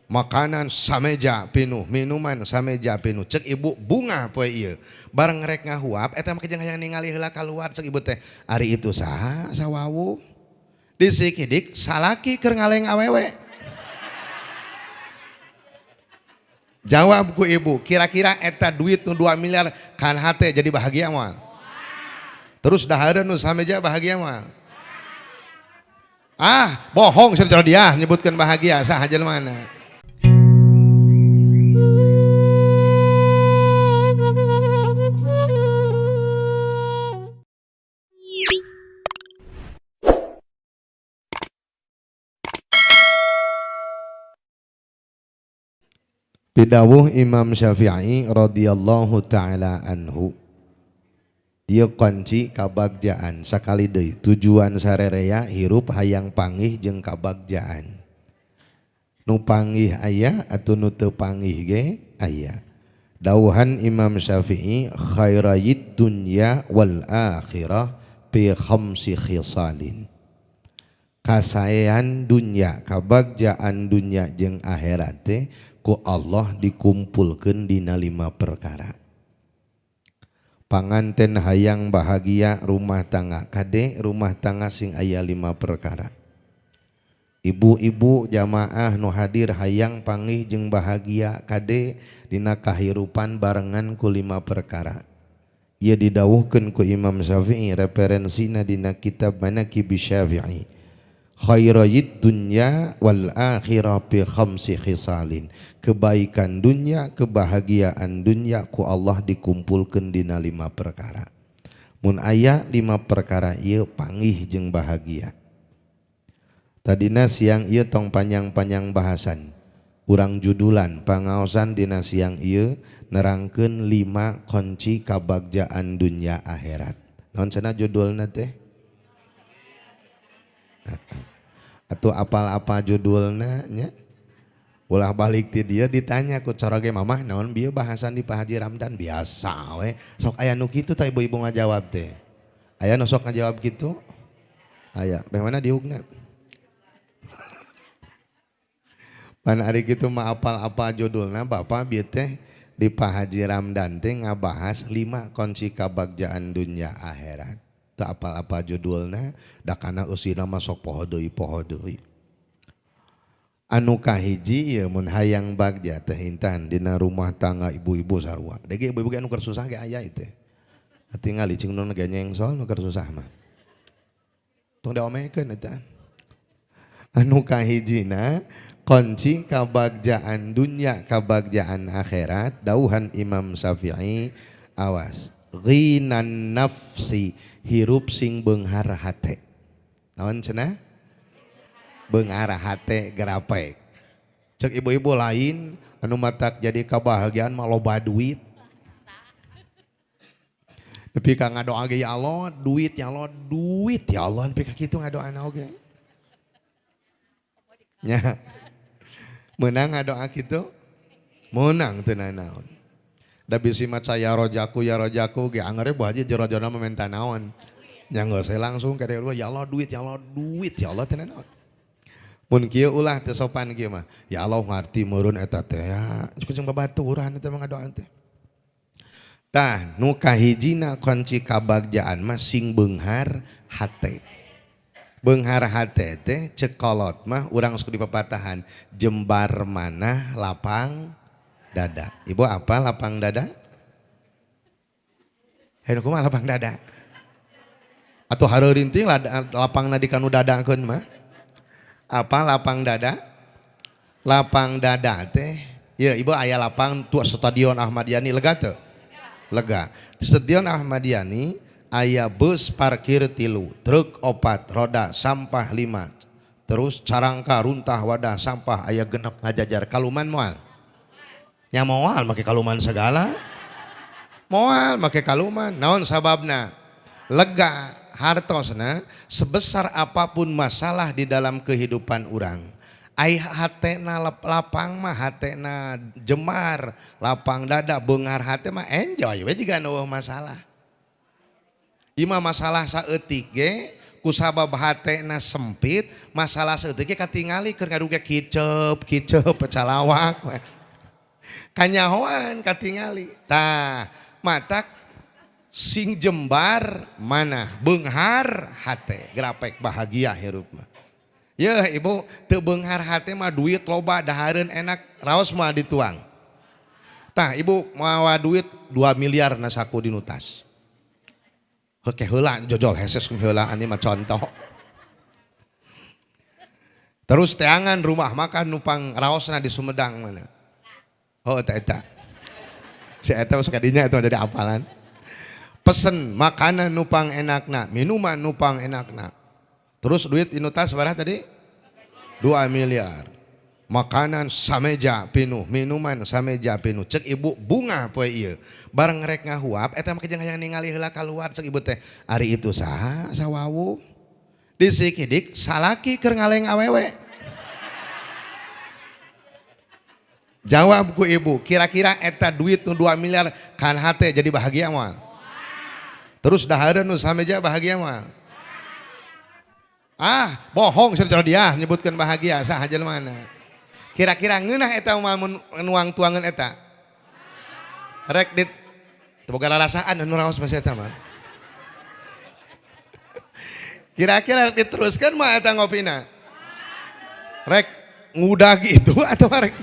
makanan sameja pinuh, minuman sameja pinuh. Cek ibu bunga poe ieu. Bareng rek ngahuap eta mah kejang hayang ningali heula kaluar cek ibu teh. Ari itu saha sawawu? Disikidik salaki keur ngaleng awewe. Jawab ku ibu, kira-kira eta duit nu 2 miliar kan hate jadi bahagia moal. Terus dahareun nu sameja bahagia moal. Ah, bohong saudara dia nyebutkan bahagia saha jelmana. Pidawuh Imam Syafi'i radhiyallahu taala anhu. Ieu kunci kabagjaan sakali deui tujuan sarerea hirup hayang panggih jeung kabagjaan. Nu panggih aya atuh nu teu panggih ge aya. Dawuhan Imam Syafi'i khairayid dunya wal akhirah fi khamsi khisalin. Kasaean dunya, kabagjaan dunya jeung akhirat teh ku Allah dikumpulkeun dina 5 perkara. Panganten hayang bahagia rumah tangga kade rumah tangga sing aya 5 perkara. Ibu-ibu jamaah nu hadir hayang panggih jeung bahagia kade dina kahirupan barengan ku 5 perkara. Ieu didawuhkeun ku Imam Syafi'i referensina dina kitab Manaqib Syafi'i. Khairayid dunya wal akhirah bi khamsi khisalin. Kebaikan dunia, kebahagiaan dunia ku Allah dikumpulkeun dina 5 perkara. Mun aya 5 perkara ieu panggih jeung bahagia. Tadina siang ieu tong panjang-panjang bahasan. Urang judulan pangaosan dina siang ieu nerangkeun 5 kunci kabagjaan dunia akhirat. Naon cenah judulna teh? Atau apal-apa judulna nya ulah balik ti dia ditanya ku cara ge mamah naon bieu bahasan di Pak Haji Ramdan biasa we sok aya nu kitu tah ibu-ibu ngajawab teh aya nu sok ngajawab kitu aya bagaimana diugna pan ari kitu mah apal apa judulna Bapak bieu teh di Pak Haji Ramdan teh ngabahas 5 kunci kabagjaan dunia akhirat. Tak apal-apa judulna da kana eusina mah sok poho deui. Anu kahiji ieu mun hayang bagja teh intan dina rumah tangga ibu-ibu sarua. Dege ibu-ibu anu keur susah ge aya ieu teh. Tingali cing nun ge nyengsol nu keur susah mah. Tong daomekeun eta. Anu kahijina kunci kabagjaan dunia kabagjaan akhirat dawuhan Imam Syafi'i awas ghinan nafsi hirup sing beunghar hate. Naon cenah? Beunghar hate gerapek. Cek ibu-ibu lain anu matak jadi kabahagiaan mah loba duit. Tapi ka ngadoa ge ya Allah, duit ya Allah, duit ya Allah, nepi ka kitu ngadoana oge. Nya. Meunang ngadoa kitu? Meunang teu naon. Da bisi maca ya rojaku ge angere bu haji jero-jero mementa naon. Nya geus langsung kade ya Allah duit ya Allah duit ya Allah teh naon. Mun kieu ulah teu sopan kieu mah. Ya Allah ngarti meureun eta teh ya. Cukup jeung babaturan eta mah ngadoan teh. Tah nu kahijina kunci kabagjaan mah sing beunghar hate. Beunghar hate teh ceuk kolot mah urang sok di pepatahan jembar manah lapang dada. Ibu apa lapang dada? Heuh kumaha lapang dada? Atuh hareureun teh lapangna di kanu dadakeun mah. Apa lapang dada? Lapang dada teh. Ya ibu aya lapang tu Stadion Ahmad Yani lega teu? Lega. Di Stadion Ahmad Yani aya bus parkir 3, truk 4, roda sampah 5. Terus carangka runtah wadah sampah aya genep ngajajar kaluman moal. Nya moal make kaluman segala. Moal make kaluman. Naon sababna? Lega hartosna sebesar apapun masalah di dalam kehidupan urang. Ai hatena lapang mah hatena jemar, lapang dada beunghar hate mah enjoy we jiga nu masalah. Ima masalah saeutik ge kusabab hatena sempit masalah seuteuh ge katingali keur ngaruga kicep pecalawak kanyahoan katingali tah matak sing jembar mana beunghar hate grapek bahagia hirup mah ya ibu teu beunghar hate mah duit loba dahareun enak raos mah dituang tah ibu mawa duit 2 miliar na saku dinu tas oke heula jojol heses heula ani mah contoh terus teangan rumah makan nupang raosna di Sumedang mana oh eta si eta suka dinya itu jadi apalan pesen makanan nupang enakna minuman nupang enakna terus duit inu tas berapa tadi 2 miliar makanan sameja pinuh minuman sameja pinuh cek ibu bunga poe ieu bareng rek ngahuap eta mah kejang hayang ningali heula kaluar cek ibu teh ari itu saha sawawu disikidik salaki keur ngaleng awewe jawab ku ibu kira-kira eta duit nu 2 miliar kan hate jadi bahagia moal terus dahareun nu sameja bahagia moal bohong saudara dia nyebutkan bahagia saha jelema mana kira-kira ngeunah eta mah nuang tuangan eta rek dit boga larasaan anu raos mah eta mah kira-kira diteruskan mah eta ngopina rek ngudag itu atau rek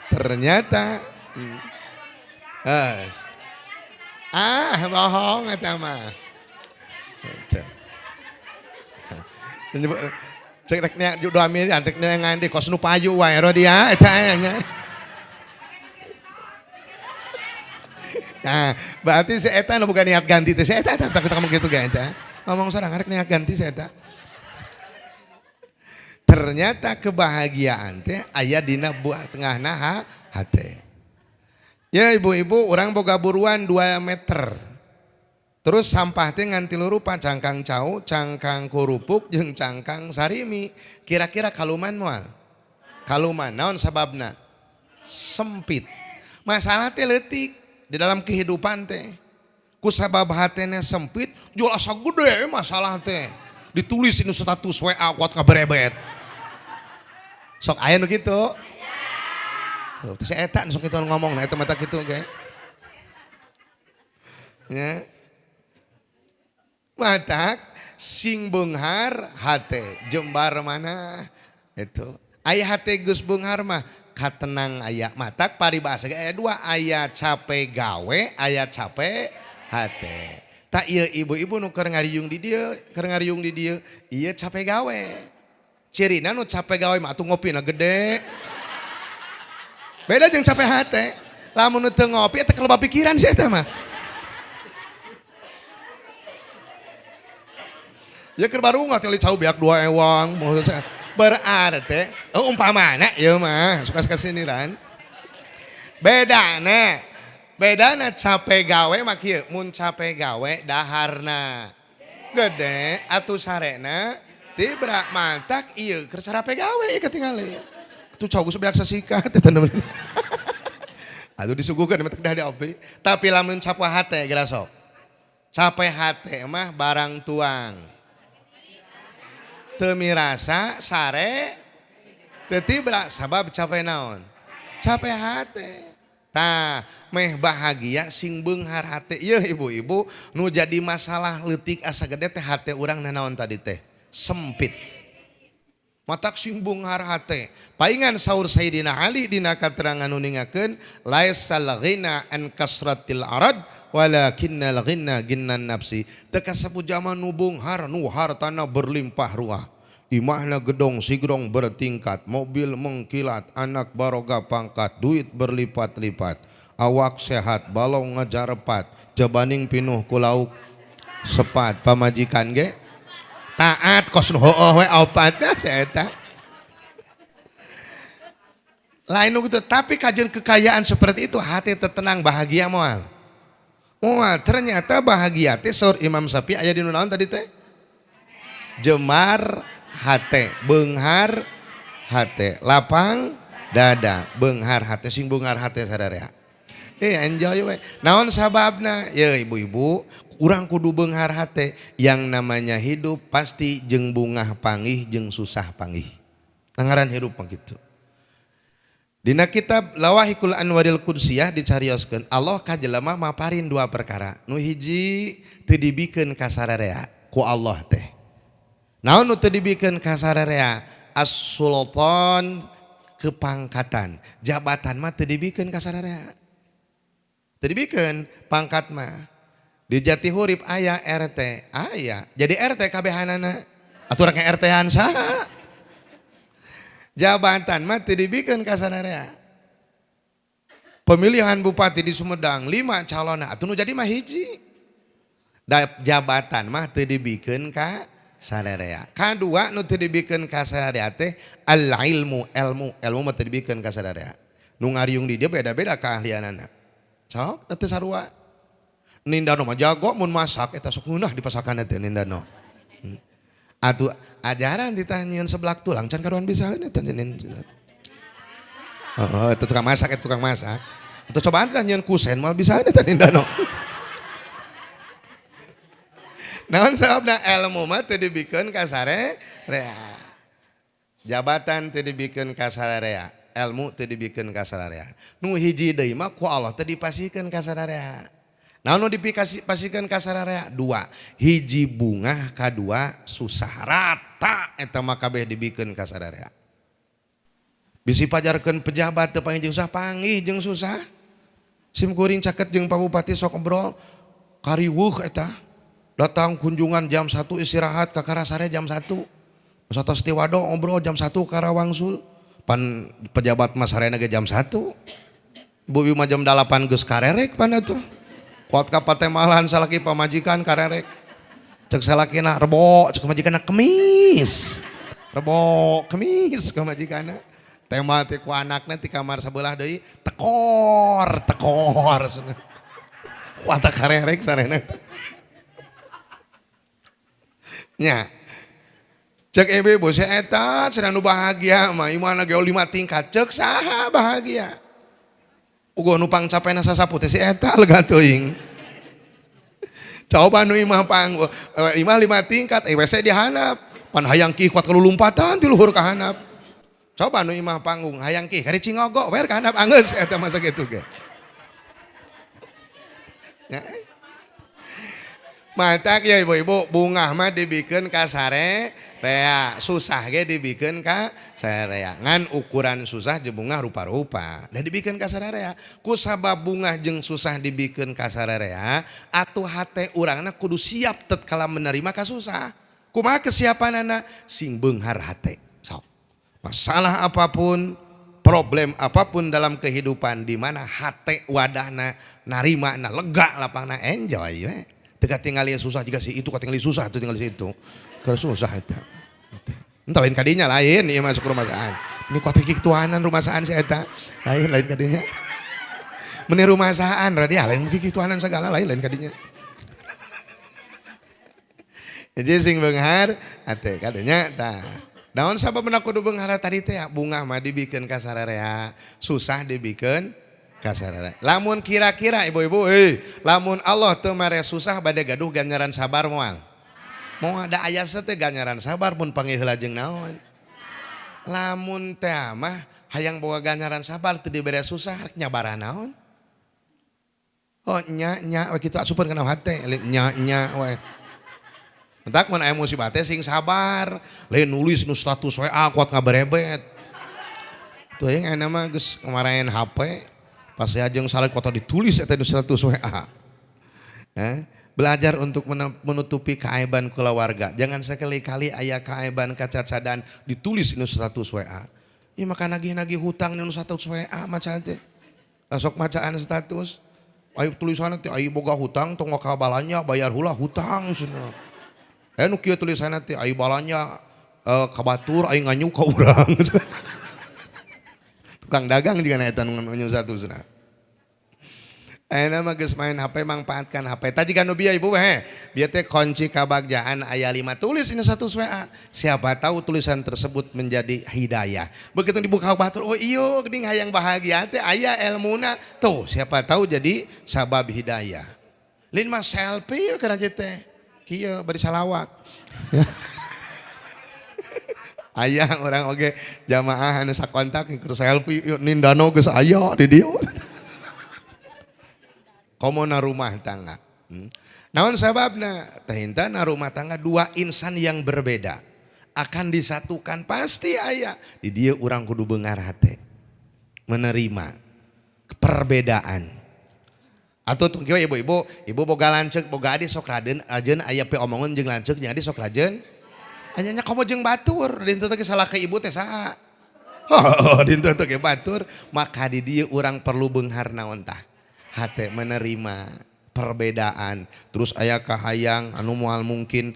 ternyata bohong eta mah cek rek nya 2 miliar rek nya ngandi kos nu payu wae rodia eta nya nah berarti si eta nu bukan niat ganti teh si eta takut kamu gitu ga eta ngomong sareng rek niat ganti si eta ternyata kebahagiaan teh aya dina buah tengahna hate ya ibu-ibu orang boga buruan 2 meter terus sampah teh ngan 3 rupa cangkang cau cangkang kurupuk jeung cangkang sarimi kira-kira kaluman moal kaluman naon sababna sempit masalah teh leutik di dalam kehidupan teh ku sabab hatena sempit jual asa gede masalah teh ditulis ini status WA kuat kaberebet sok aya nu kitu terus eta sok kitu ngomong nah eta mata kitu ge nya matak sing beunghar hate jembar mana itu aya hate geus beunghar mah katenang aya matak paribasa ge aya 2 aya capek gawe aya capek hate tak ieu ibu-ibu nu keur ngariung di dieu ieu capek gawe cirina nu capek gawe mah atuh ngopina gede beda jeung capek hate lamun nu teu ngopi eta kaloba pikiran sih eta mah ya keur baru nggak teli cau beak 2 ewang berarti umpamana ya mah suka-suka sindiran bedana capek gawe mah kieu mun capek gawe daharna gede atuh sarena tibra mantak ieu keur capek gawe ieu ketingali tuh cau geus beak sasikat eta aduh disuguhkeun mah dah diopi tapi lamun capek hate geura sok capek hate mah barang tuang teu mirasa sare teu tibra sabab capek naon capek hate tah meh bahagia sing beunghar hate ieu ibu-ibu nu jadi masalah leutik asa gede teh hate urang naon tadi teh sempit matak sing beunghar hate paingan saur Sayyidina Ali dina katerangan nu ningakeun laisal ghina an kasratil arad walakinnal ghina ginnan nafsi teu kasapu zaman nu beunghar nu hartana berlimpah ruah imahna gedong sigrong bertingkat mobil mengkilat anak baroga pangkat duit berlipat-lipat awak sehat balong ngajarepat jabaning pinuh ku lauk sepat pamajikan ge taat kos nu heueuh we opatna saeta lain nu kitu tapi kajian kekayaan seperti itu hati tenang bahagia moal ternyata bahagia teh saur Imam Syafi'i aya di naon tadi teh jemar hate beunghar hate lapang dada beunghar hate sing beunghar hate sadarea enjoy we naon sababna ya ibu-ibu Urang kudu beunghar hate yang namanya hidup pasti jeung bungah panggih jeung susah panggih. Ngaran hirup mah kitu. Dina kitab Lawahikul Anwaril Qudsiyah dicarioskeun Allah ka jelema maparin dua perkara. Nu hiji teu dibikeun ka sararea ku Allah teh. Naon nu teu dibikeun ka sararea? As-sultan, kepangkatan. Jabatan mah teu dibikeun ka sararea. Teu dibikeun pangkat mah. Di Jatihurip aya RT, aya. Jadi RT kabehanana. Aturan ke RT-an saha? Jabatan mah teu dibikeun ka sararea. Pemilihan bupati di Sumedang 5 calonna, atuh nu jadi mah hiji. Jabatan mah teu dibikeun ka sararea. Kadua nu teu dibikeun ka sararea teh al-ilmu, ilmu mah teu dibikeun ka sararea. Nu ngariung di dia beda-beda keahlianana. Sok teu sarua. Nindano mah jago mun masak eta sok ngeunah di pasakan teh Nindano. Atuh ajaran ditanyain seblak tulang can karuan bisa eta nyeun. Oh, itu tukang masak, itu tukang masak. Atuh cobaan ditanyain kusen mal bisa eta Nindano. Naon sababna ilmu mah teu dibikeun ka sararea. Jabatan teu dibikeun ka sararea, ilmu teu dibikeun ka sararea. Nu hiji deui mah ku Allah teu dipasihkeun ka sararea. Naon nu dipasihkeun ka sararea? 2. Hiji bungah, kadua susah rata eta mah kabeh dibikeun ka sararea. Bisi pajarkeun pejabat teu panggih jeung susah, panggih jeung susah. Sim kuring caket jeung Pak Bupati sok ngobrol kariweuh eta. Datang kunjungan jam 1 istirahat ka Karasare jam 1. Satos tiwado ngobrol jam 1 ka Rawangsul. Pan pejabat mah sarena ge jam 1. Ibu mah jam 8 geus karerek pan atuh. Kuat ka patemalan salaki pamajikan karerek. Cek salakina rebo, cek pamajikanna kemis. Rebo, kemis ka majikanna. Tema teh ku anakna ti kamar sabelah deui tekor. Kuat karerek sarena. Nya cek ibu saya eta cenah nu bahagia mah imana ge 5 tingkat cek saha bahagia ugo nu pangcapena sasapu teh si eta lega teuing coba nu imah imah 5 tingkat WC dihanap pan hayang ki kuat kalulumpatan ti luhur ka hanap coba nu imah panggung hayang ki kari cingogo wer ka hanap anggeus eta masa kitu ge ya. Matak ya ibu-ibu bungah mah dibikeun ka sararea, susah ge dibikeun ka sararea. Ngan ukuran susah jeung bungah rupa-rupa. Da dibikeun ka sararea. Ku sabab bungah jeung susah dibikeun ka sararea, atuh hate urangna kudu siap tatkala menerima ka susah. Kumaha kesiapanana? Sing beunghar hate. Sok. Masalah apapun, problem apapun dalam kehidupan di mana hate wadahna narimana lega lapangna enjoy we. Teka tinggal susah juga sih itu tinggal susah tuh tinggal situ kalau susah itu entah lain kadinya lain iya masuk rumah saan ini kuat kikituanan rumah saan sih eta lain kadinya meni rumah saan radia lain kikituanan segala lain kadinya jadi sing beunghar ate kadinya tah naon sabab kudu beunghar tadi teh bunga mah dibikeun ka sararea susah dibikeun kasarara. Lamun kira-kira ibu-ibu, lamun Allah teu mere susah bade gaduh ganjaran sabar moal. Mau ada ayat teh ganjaran sabar pun panggil heula jeung naon. Lamun teh mah hayang boga ganjaran sabar teu dibere susah rek nyabaran naon. Oh nya we kitu asupeun kana hate nya we. Entak mun aya musibah teh sing sabar, lain nulis nu status WA kuat ngaberebet. Tuh yang enak mah geus kemarahin HP. Pas saya jeung saleh kota ditulis eta nu 100 WA. Belajar untuk menutupi keaiban keluarga. Jangan sekali-kali aya keaiban kacacadan ditulis nu 100 WA. Ieu maka nagih-nagih hutang nu 100 WA maca teh. Sok macaan status. Aya tulisanna teh aya boga hutang tong ka balanya bayar heula hutang cenah. Nu kieu tulisanna teh aya balanya kabatur aya nganyuk ka urang. Tukang dagang juga na eta nu nganyuk statusna. Ayeuna mah geus main HP mangpaatkan HP. Tadi kan nu bieu ibu bieu teh kunci kabagjaan aya 5 tulis ini 100 WA. Siapa tahu tulisan tersebut menjadi hidayah. Begitu dibuka batur oh iyo geuning hayang bahagia teh aya ilmuna. Tuh siapa tahu jadi sabab hidayah. Lin mah selfie kana teh. Kieu bari salawat. Ya. Aya orang oge jamaah anu sakontak keur selfie yuk nindano geus aya di dieu. Komona rumah tangga. Naon sababna? Tahintana rumah tangga dua insan yang berbeda akan disatukan pasti aya. Di dia urang kudu beungar hate. Menerima perbedaan. Atau tuh kieu ibu boga lanceuk boga adi sok raden ajeun aya pe omongan jeung lanceuk jeung adi sok raden. Anyanya komo jeung batur dintu teh salah ke ibu teh saha? Oh, dintu teh batur maka di dia urang perlu beunghar naon tah? Hate menerima perbedaan. Terus aya kahayang anu moal mungkin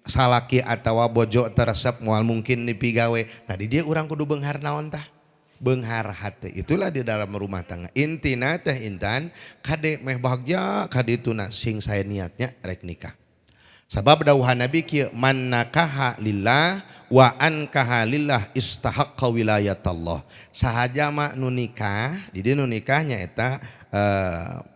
salaki atawa bojo teresep moal mungkin dipigawe. Tadi dia urang kudu beunghar naon tah? Beunghar hate. Itulah di dalam rumah tangga. Intina teh intan kade meh bahagia kadituna sing saya niatnya rek nikah. Sabab dawuhan Nabi kieu man nakaha lillah wa ankaha lillah istahaqqa wilayatallah. Sahaja mah nu nikah, di dieu nu nikahnya eta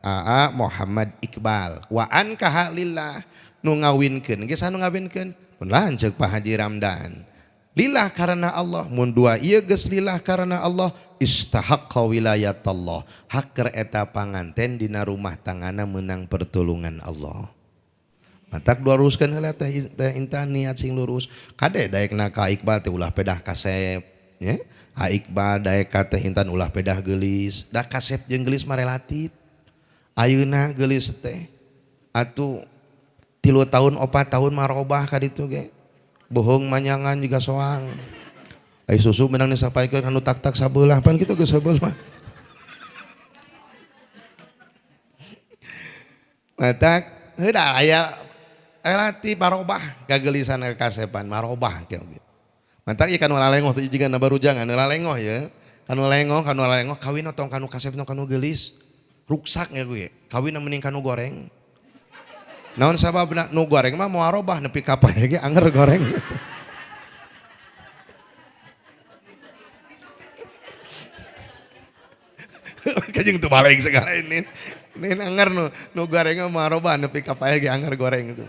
AA Muhammad Iqbal. Wa ankaha lillah nu ngawinkeun geus anu ngawinkeun pun lanceuk Pak Haji Ramdan. Lillah karena Allah, mun dua ieu geus lillah karena Allah istahaqqa wilayatallah. Hak eta panganten dina rumah tanggana meunang pertulungan Allah. Matak luruskeun heula teh intan niat sing lurus. Kade daekna ka Iqbal teh ulah pedah kasep, nya. Iqbal daek ka teh intan ulah pedah geulis. Da kasep jeung geulis mah relatif. Ayeuna geulis teh atuh 3 tahun 4 tahun mah robah ka ditu ge. Bohong manyangan juga soang. Ai susu menang disapaikeun anu tak-tak sabeulah pan kitu geus sebeul mah. Matak heuda aya relatif marobah kagelisan kasepan marobah kieu gitu. Mantak ieu kanu lalengoh teh jiga baru jangan lalengoh ya. Kanu lalengoh kawin tong kanu kasep tong kanu geulis. Ruksak ya gue. Kawin mending kanu goreng. Naon sababna nu goreng mah moal robah nepi ka pae ge anger goreng. Kajeng teu balik segala ini. Nih anger nu goreng mah moal robah nepi ka pae ge anger goreng itu.